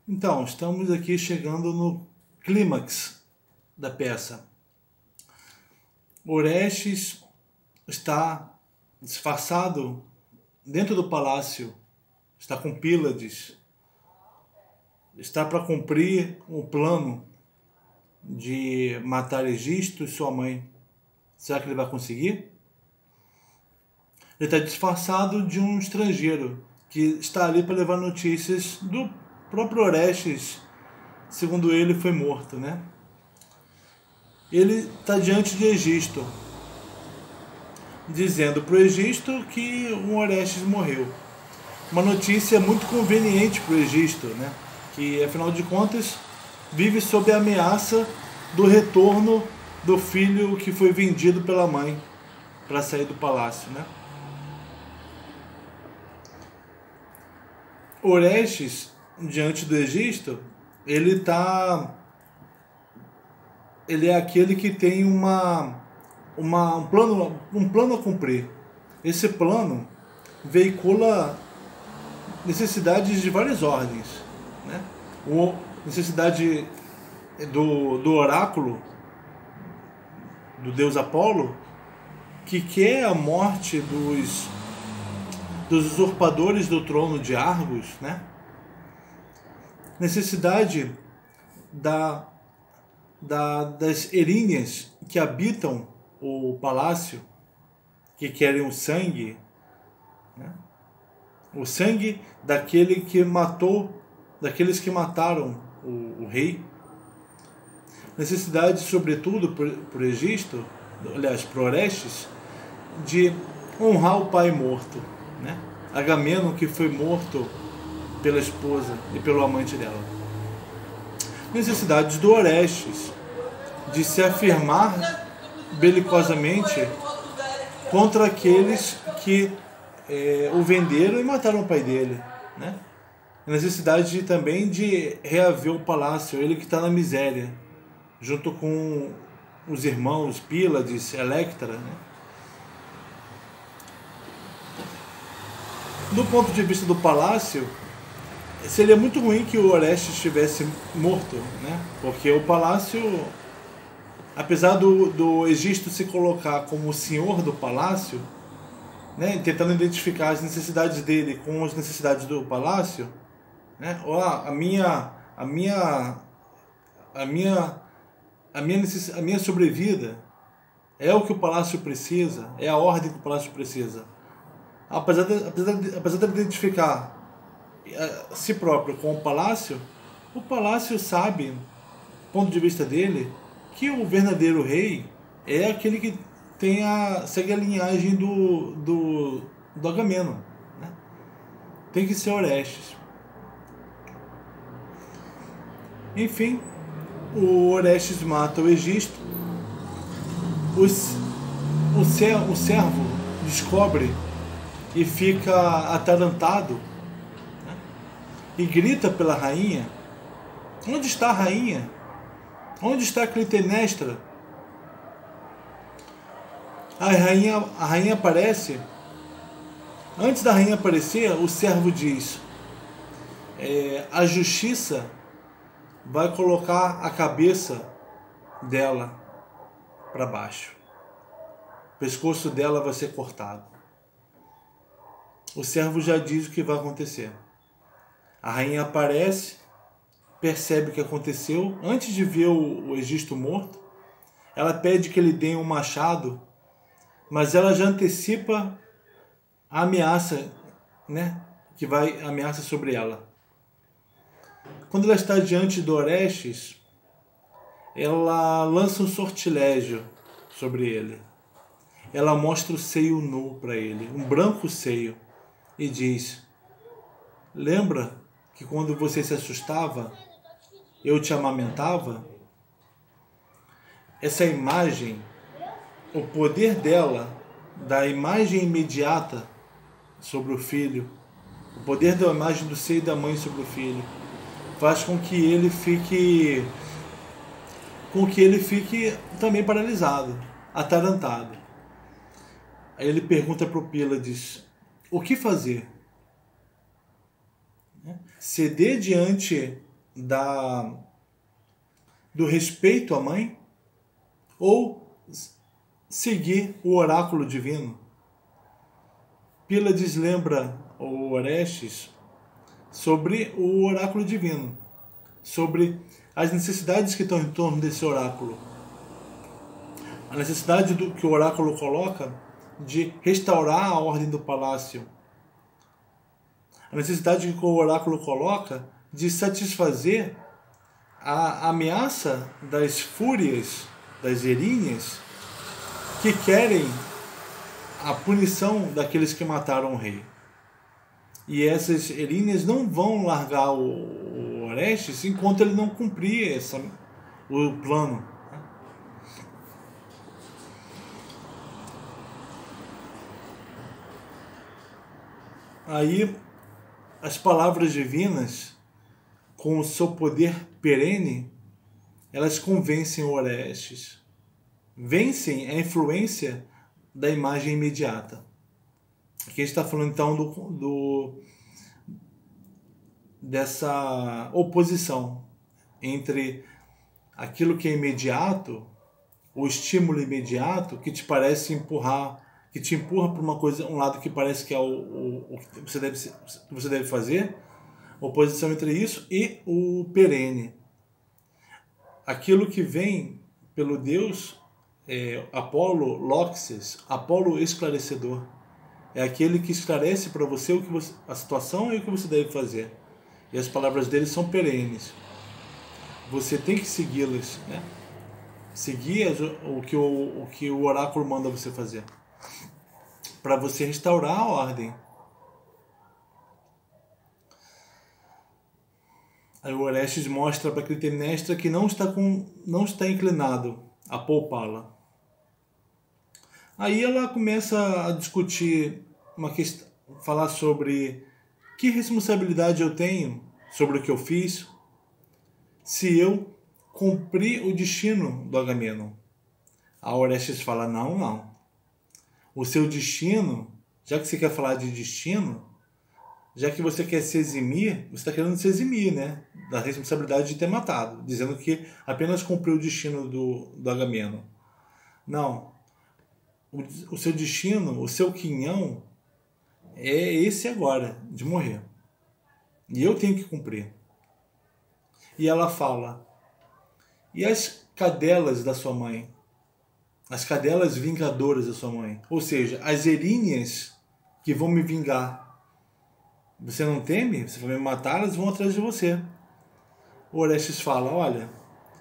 Então, estamos aqui chegando no clímax da peça. Orestes está disfarçado dentro do palácio, está com Pílades, está para cumprir o plano de matar Egisto e sua mãe. Será que ele vai conseguir? Ele está disfarçado de um estrangeiro que está ali para levar notícias do próprio Orestes. Segundo ele, foi morto, né? Ele está diante de Egisto, dizendo para o Egisto que um Orestes morreu. Uma notícia muito conveniente para o Egisto, né? Que, afinal de contas, vive sob a ameaça do retorno do filho que foi vendido pela mãe para sair do palácio, né? Orestes, diante do Egisto, ele é aquele que tem um plano a cumprir. Esse plano veicula necessidades de várias ordens, né? Necessidade do oráculo do deus Apolo, que quer a morte dos usurpadores do trono de Argos, né? Necessidade das Eríneas que habitam o palácio, que querem o sangue, né? O sangue daqueles que mataram o rei. Necessidade, sobretudo, por Egisto, aliás, por Orestes, de honrar o pai morto, né? Agamenon, que foi morto pela esposa e pelo amante dela. Necessidades do Orestes de se afirmar belicosamente contra aqueles que o venderam e mataram o pai dele, né? Necessidade também de reaver o palácio, ele que está na miséria, junto com os irmãos Pílades, Electra, né? Do ponto de vista do palácio, seria muito ruim que o Orestes estivesse morto, né? Porque o palácio, apesar do Egisto se colocar como o senhor do palácio, né, tentando identificar as necessidades dele com as necessidades do palácio, né? A minha sobrevida é o que o palácio precisa, é a ordem que o palácio precisa. Apesar de identificar si próprio com o palácio sabe, do ponto de vista dele, que o verdadeiro rei é aquele que segue a linhagem do Agamenon, né? Tem que ser Orestes. Enfim, o Orestes mata o Egisto. O servo descobre e fica atarantado, né? E grita pela rainha. Onde está a rainha? Onde está Clitemnestra? A rainha aparece. Antes da rainha aparecer, o servo diz: a justiça vai colocar a cabeça dela para baixo. O pescoço dela vai ser cortado. O servo já diz o que vai acontecer. A rainha aparece, percebe o que aconteceu. Antes de ver o Egisto morto, ela pede que ele dê um machado, mas ela já antecipa a ameaça, né, que vai ameaça sobre ela. Quando ela está diante do Orestes, ela lança um sortilégio sobre ele. Ela mostra o seio nu para ele, um branco seio, e diz: lembra que quando você se assustava, eu te amamentava? Essa imagem, o poder dela, da imagem imediata sobre o filho, o poder da imagem do seio da mãe sobre o filho, faz com que ele fique também paralisado, atarantado. Aí ele pergunta para o Pílades: o que fazer? Ceder diante do respeito à mãe ou seguir o oráculo divino. Pílades lembra o Orestes sobre o oráculo divino, sobre as necessidades que estão em torno desse oráculo. A necessidade que o oráculo coloca de restaurar a ordem do palácio. A necessidade que o oráculo coloca de satisfazer a ameaça das fúrias, das Erinhas, que querem a punição daqueles que mataram o rei. E essas Erinhas não vão largar o Orestes enquanto ele não cumprir o plano. Aí as palavras divinas, com o seu poder perene, elas convencem o Orestes. Vencem a influência da imagem imediata. Aqui a gente está falando então dessa oposição entre aquilo que é imediato, o estímulo imediato que te parece empurrar, que te empurra para uma coisa, um lado que parece que é o que você deve fazer, oposição entre isso e o perene. Aquilo que vem pelo Deus Apolo Loxes, Apolo esclarecedor. É aquele que esclarece para você, a situação e o que você deve fazer. E as palavras dele são perenes. Você tem que segui-las, né? Seguir o que o oráculo manda você fazer, para você restaurar a ordem. Aí o Orestes mostra para Clitemnestra que não está inclinado a poupá-la. Aí ela começa a discutir uma questão, falar sobre que responsabilidade eu tenho sobre o que eu fiz, se eu cumprir o destino do Agamenon. A Orestes fala, não. O seu destino, já que você quer falar de destino, já que você quer se eximir, você está querendo se eximir, né? Da responsabilidade de ter matado, dizendo que apenas cumpriu o destino do Agamenon. Não. O seu destino, o seu quinhão, é esse agora, de morrer. E eu tenho que cumprir. E ela fala, e as cadelas da sua mãe? As cadelas vingadoras da sua mãe? Ou seja, as Erinhas que vão me vingar. Você não teme? Você vai me matar, elas vão atrás de você. O Orestes fala, olha,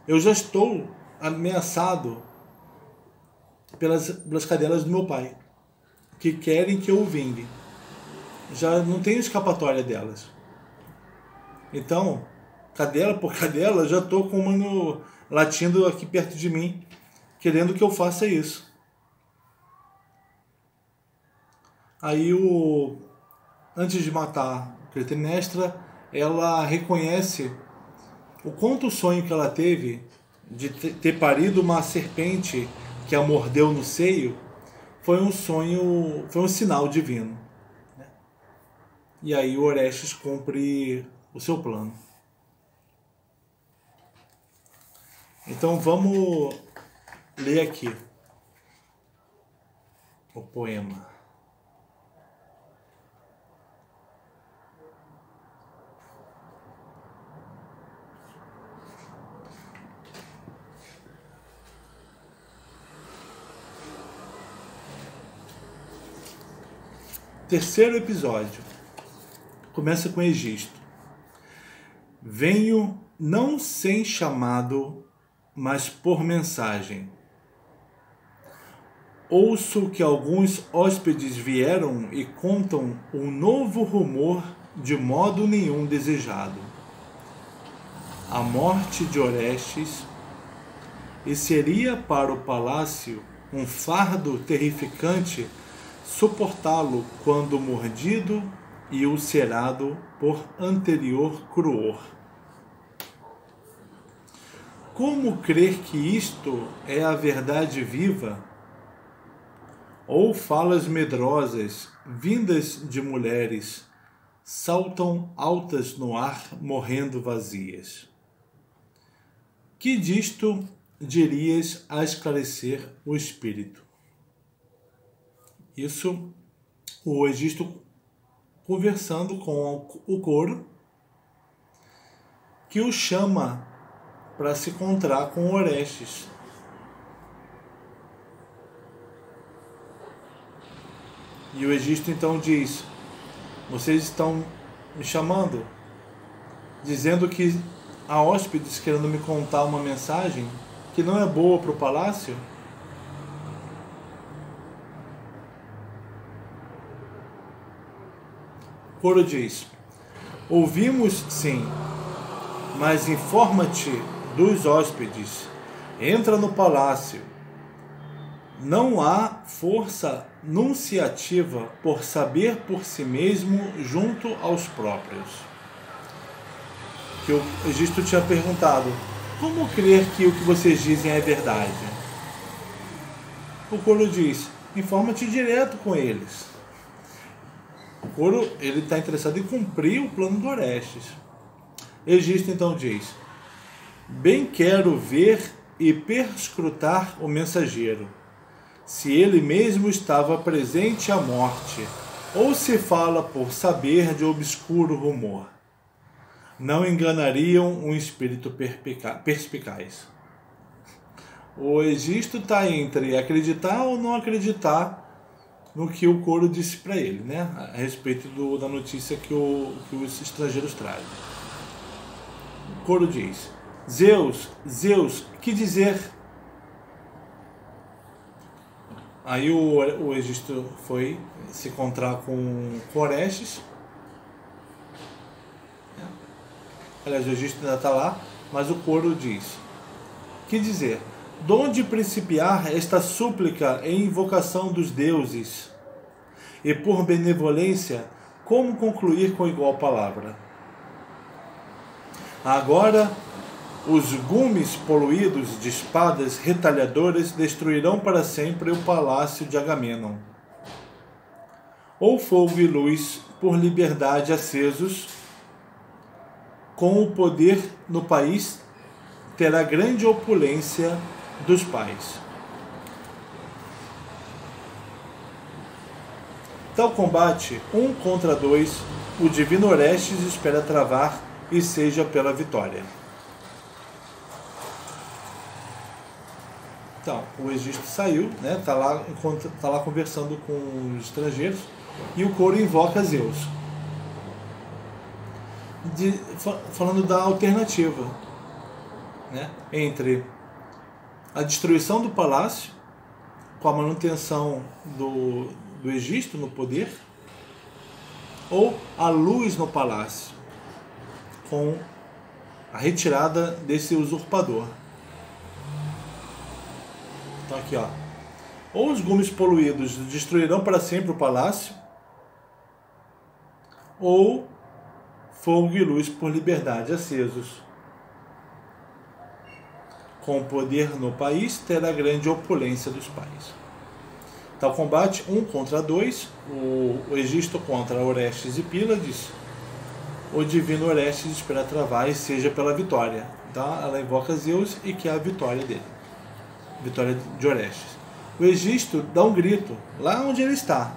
eu já estou ameaçado pelas cadelas do meu pai, que querem que eu o vingue. Já não tenho escapatória delas. Então, cadela por cadela, eu já estou com uma latindo aqui perto de mim, querendo que eu faça isso. Aí, antes de matar Clitemnestra, ela reconhece o quanto o sonho que ela teve de ter parido uma serpente que a mordeu no seio foi um sonho, foi um sinal divino. E aí o Orestes cumpre o seu plano. Então vamos ler aqui o poema. Terceiro episódio. Começa com Egisto. Venho não sem chamado, mas por mensagem. Ouço que alguns hóspedes vieram e contam um novo rumor de modo nenhum desejado. A morte de Orestes, e seria para o palácio um fardo terrificante suportá-lo quando mordido e ulcerado por anterior cruor. Como crer que isto é a verdade viva? Ou falas medrosas, vindas de mulheres, saltam altas no ar, morrendo vazias. que disto dirias a esclarecer o espírito? Isso, o Egisto conversando com o coro, que o chama para se encontrar com Orestes. E o Egisto então diz: vocês estão me chamando, dizendo que há hóspedes querendo me contar uma mensagem que não é boa para o palácio? O coro diz: ouvimos sim, mas informa-te dos hóspedes, entra no palácio. Não há força nunciativa por saber por si mesmo junto aos próprios. Que o Egisto tinha perguntado: como crer que o que vocês dizem é verdade? O coro diz: informa-te direto com eles. O coro está interessado em cumprir o plano do Orestes. Egisto então diz: bem quero ver e perscrutar o mensageiro, se ele mesmo estava presente à morte, ou se fala por saber de obscuro rumor. Não enganariam um espírito perspicaz. O Egisto está entre acreditar ou não acreditar no que o coro disse para ele, né? A respeito da notícia que os estrangeiros trazem. O coro diz: Zeus, que dizer? Aí o Egisto foi se encontrar com Orestes. Aliás, o Egisto ainda está lá, mas o coro diz: que dizer? De onde principiar esta súplica em invocação dos deuses? E por benevolência, como concluir com igual palavra? Agora, os gumes poluídos de espadas retalhadoras destruirão para sempre o palácio de Agamenon. Ou fogo e luz, por liberdade acesos, com o poder no país, terá grande opulência dos pais. Tal combate, 1 contra 2, o divino Orestes espera travar e seja pela vitória. Então, o Egisto saiu, né? Tá lá conversando com os estrangeiros, e o coro invoca Zeus, falando da alternativa, né, entre a destruição do palácio, com a manutenção do Egisto no poder, ou a luz no palácio, com a retirada desse usurpador. Então aqui, ó. Ou os gumes poluídos destruirão para sempre o palácio, ou fogo e luz por liberdade acesos. Com poder no país, terá grande opulência dos pais. Tal combate, 1 contra 2, o Egisto contra Orestes e Pílades. O divino Orestes espera travar e seja pela vitória. Então ela invoca Zeus e quer a vitória dele. Vitória de Orestes. O Egisto dá um grito, lá onde ele está.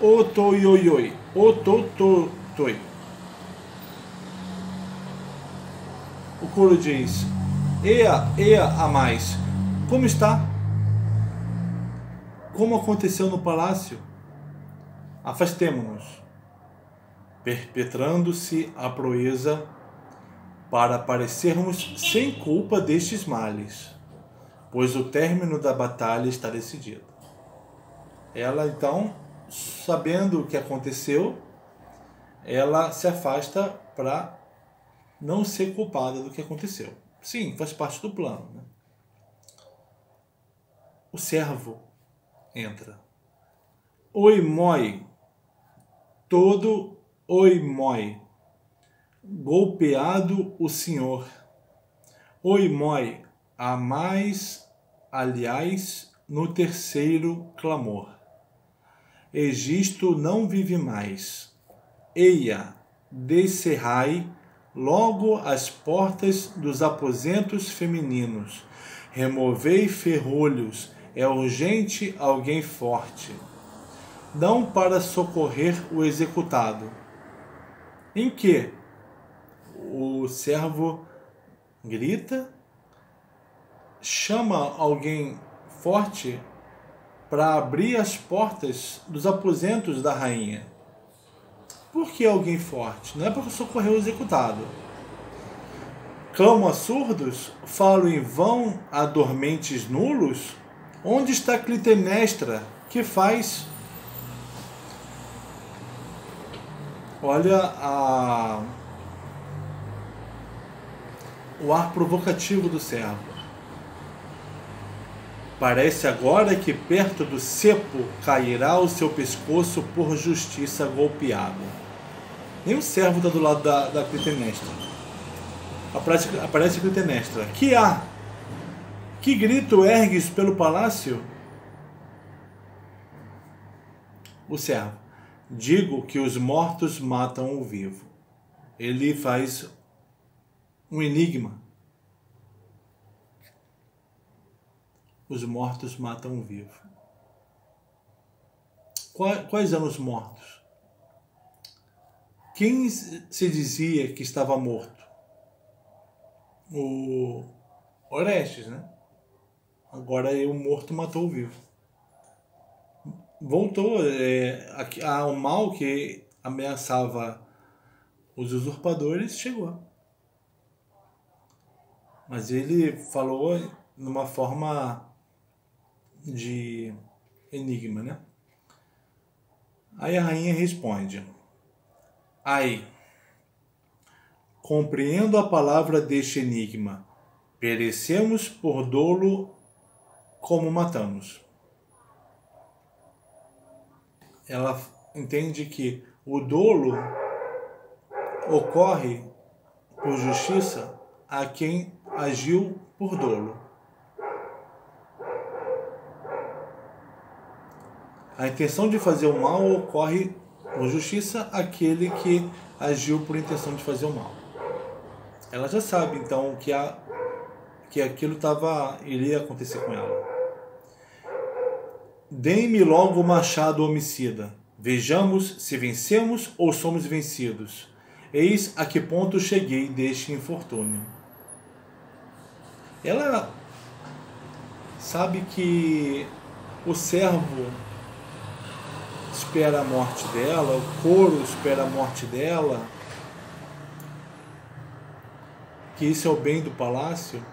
Otoioioi, otototoi. O coro diz: Ea a mais, como está? Como aconteceu no palácio? Afastemo-nos, perpetrando-se a proeza, para parecermos sem culpa destes males, pois o término da batalha está decidido. Ela então, sabendo o que aconteceu, ela se afasta para não ser culpada do que aconteceu. Sim, faz parte do plano, né? O servo entra. Oimoi, todo oimoi, golpeado o senhor. Oimoi, a mais, aliás, no terceiro clamor. Egisto não vive mais. Eia, descerrai logo as portas dos aposentos femininos. Removei ferrolhos, é urgente alguém forte. Não para socorrer o executado. Em que? O servo grita, chama alguém forte para abrir as portas dos aposentos da rainha. Por que alguém forte? Não é para socorrer o executado. Clamo a surdos? Falo em vão a dormentes nulos? Onde está Clitemnestra? Que faz? Olha o ar provocativo do servo. Parece agora que perto do cepo cairá o seu pescoço por justiça golpeado. Nem o servo está do lado da Clitemnestra. Aparece Clitemnestra. Que há? Que grito ergues pelo palácio? O servo. Digo que os mortos matam o vivo. Ele faz um enigma. Os mortos matam o vivo. Quais eram os mortos? Quem se dizia que estava morto? O Orestes, né? Agora o morto matou o vivo. Voltou o mal que ameaçava os usurpadores, chegou. Mas ele falou numa forma de enigma, né? Aí a rainha responde: ai, compreendo a palavra deste enigma. Perecemos por dolo como matamos. Ela entende que o dolo ocorre por justiça a quem agiu por dolo. A intenção de fazer o mal ocorre por justiça àquele que agiu por intenção de fazer o mal. Ela já sabe, então, que aquilo iria acontecer com ela. Dê-me logo o machado homicida. Vejamos se vencemos ou somos vencidos. Eis a que ponto cheguei deste infortúnio. Ela sabe que o servo espera a morte dela, o coro espera a morte dela, que isso é o bem do palácio.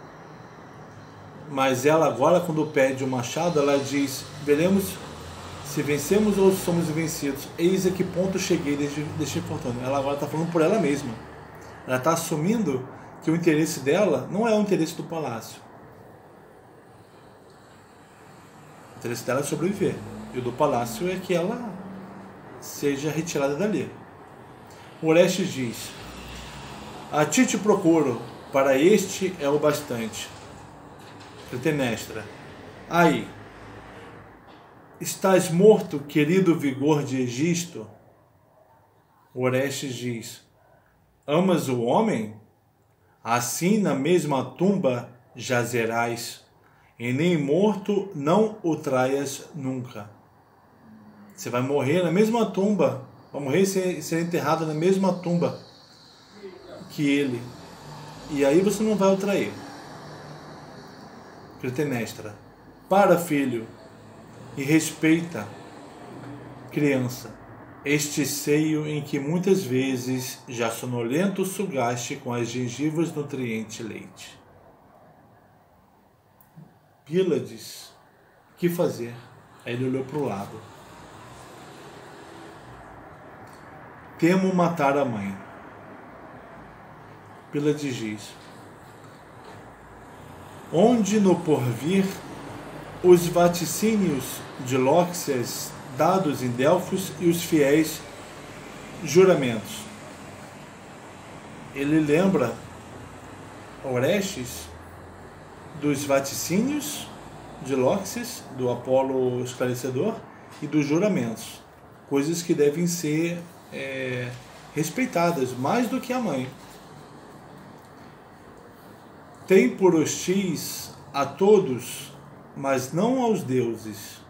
Mas ela agora, quando pede o machado, ela diz: veremos se vencemos ou somos vencidos. Eis a que ponto cheguei deste infortúnio. Ela agora está falando por ela mesma. Ela está assumindo que o interesse dela não é o interesse do palácio. O interesse dela é sobreviver. E o do palácio é que ela seja retirada dali. O Orestes diz: a ti te procuro, para este é o bastante. Clitemnestra: ai, estás morto, querido vigor de Egisto? O Orestes diz: amas o homem? Assim na mesma tumba jazerás, e nem morto não o traias nunca. Você vai morrer na mesma tumba, vai morrer e ser enterrado na mesma tumba que ele, e aí você não vai o trair. Clitemnestra: para, filho, e respeita, criança, este seio em que muitas vezes já sonolento sugaste com as gengivas nutriente leite. Pílades: que fazer? Aí ele olhou para o lado. Temo matar a mãe. Pílades diz: onde no porvir os vaticínios de Lóxias dados em Delfos e os fiéis juramentos. Ele lembra Orestes dos vaticínios de Lóxias, do Apolo esclarecedor, e dos juramentos, coisas que devem ser respeitadas mais do que a mãe. tem por hostis a todos, mas não aos deuses.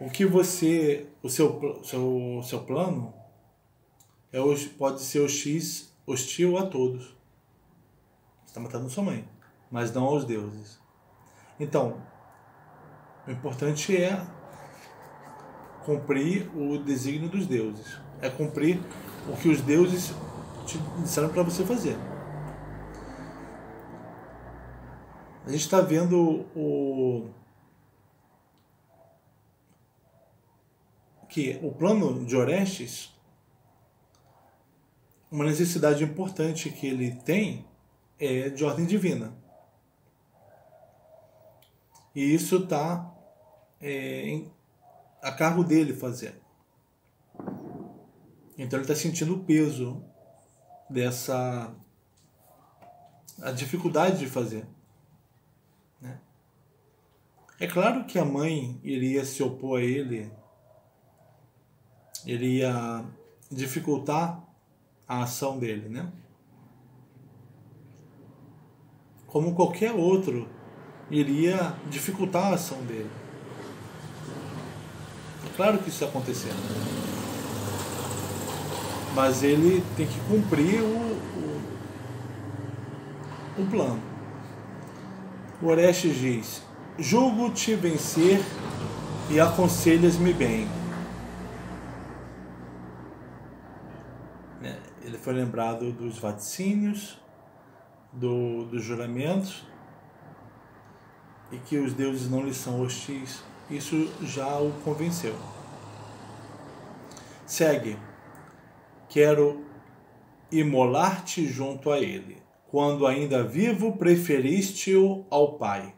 O que você, o seu plano pode ser hostil a todos. Você está matando sua mãe, mas não aos deuses. Então, o importante é cumprir o desígnio dos deuses. É cumprir o que os deuses te disseram para você fazer. A gente está vendo que o plano de Orestes, uma necessidade importante que ele tem é de ordem divina. E isso está a cargo dele fazer. Então ele está sentindo o peso a dificuldade de fazer. Né? É claro que a mãe iria se opor a ele, iria dificultar a ação dele, né? Como qualquer outro iria dificultar a ação dele. É claro que isso está acontecendo. Mas ele tem que cumprir o plano. O Orestes diz: julgo-te vencer e aconselhas-me bem. Ele foi lembrado dos vaticínios, dos juramentos, e que os deuses não lhe são hostis. Isso já o convenceu. Segue. Quero imolar-te junto a ele. Quando ainda vivo, preferiste-o ao Pai.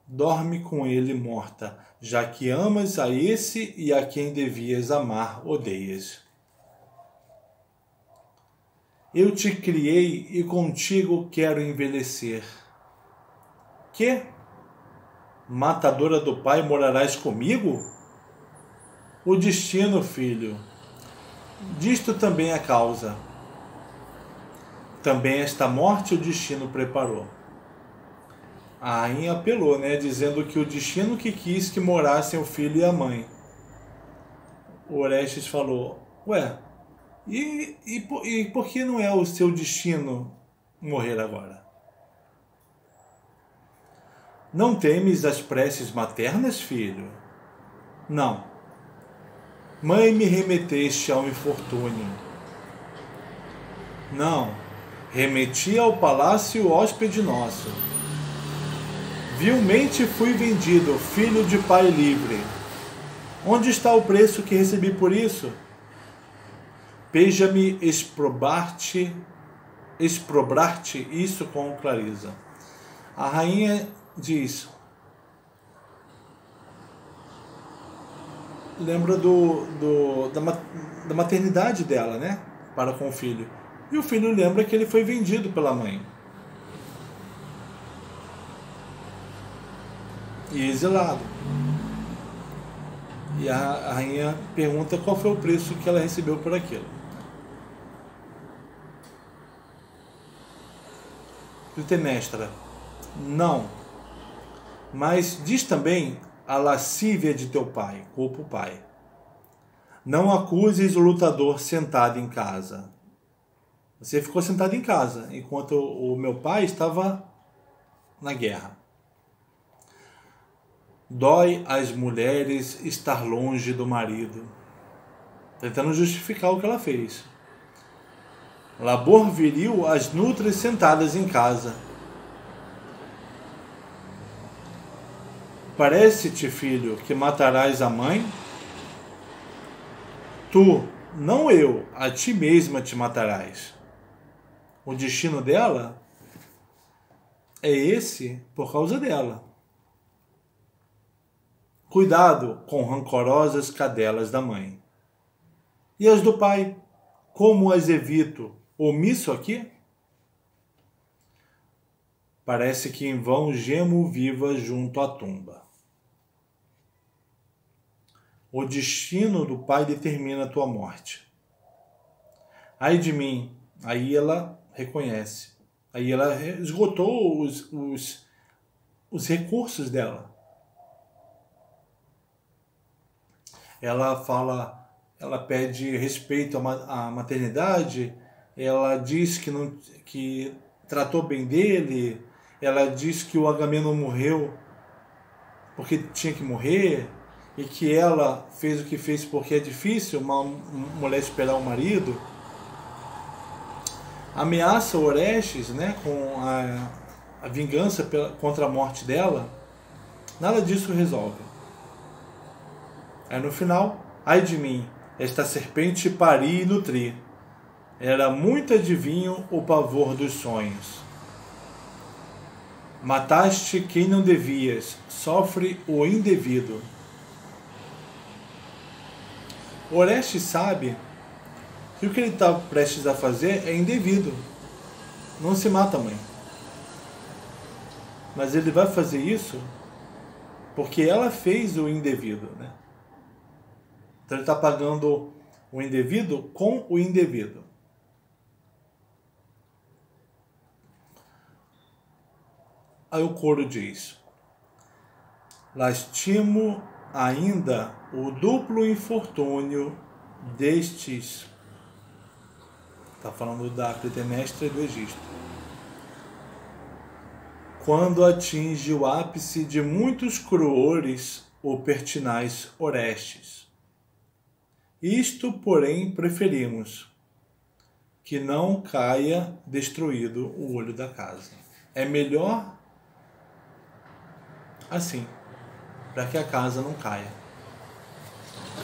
Dorme com ele morta, já que amas a esse e a quem devias amar, odeias. Eu te criei e contigo quero envelhecer. Que? Matadora do Pai, morarás comigo? O destino, filho. Disto também a causa. Também esta morte o destino preparou. A rainha apelou, dizendo que o destino que quis que morassem o filho e a mãe. O Orestes falou: ué, e por que não é o seu destino morrer agora? Não temes as preces maternas, filho? Não. Mãe, me remeteste ao infortúnio. Não. Remeti ao palácio hóspede nosso. Vilmente fui vendido, filho de pai livre. Onde está o preço que recebi por isso? Peja-me exprobrar-te isso com clareza. A rainha diz, lembra da maternidade dela, para com o filho. E o filho lembra que ele foi vendido pela mãe e exilado. E a rainha pergunta qual foi o preço que ela recebeu por aquilo. Clitemnestra: não, mas diz também a lascívia de teu pai, culpa o pai. Não acuses o lutador sentado em casa. Você ficou sentado em casa, enquanto o meu pai estava na guerra. Dói às mulheres estar longe do marido. Tentando justificar o que ela fez. Labor viril às nutras sentadas em casa. Parece-te, filho, que matarás a mãe? Tu, não eu, a ti mesma te matarás. O destino dela é esse por causa dela. Cuidado com rancorosas cadelas da mãe. E as do pai, como as evito? Omisso aqui? Parece que em vão gemo viva junto à tumba. O destino do pai determina a tua morte. Ai de mim, Aí ela reconhece. Aí ela esgotou os recursos dela. Ela fala, ela pede respeito à maternidade, ela diz que tratou bem dele, ela diz que o Agamenon morreu porque tinha que morrer, e que ela fez o que fez porque é difícil uma mulher esperar o marido. Ameaça Orestes, né, com a vingança contra a morte dela. Nada disso resolve. Aí no final, ai de mim, esta serpente pari e nutri. Era muito adivinho o pavor dos sonhos. Mataste quem não devias, sofre o indevido. Orestes sabe que o que ele está prestes a fazer é indevido. Não se mata, mãe. Mas ele vai fazer isso porque ela fez o indevido, né? Então ele está pagando o indevido com o indevido. Aí o coro diz: lastimo ainda o duplo infortúnio destes. Está falando da Clitemnestra e do Egisto. Quando atinge o ápice de muitos cruores o pertinaz Orestes. Isto, porém, preferimos, que não caia destruído o olho da casa. É melhor assim, para que a casa não caia.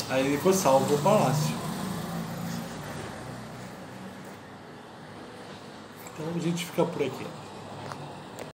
Aí ele foi salvo o palácio. Então a gente fica por aqui.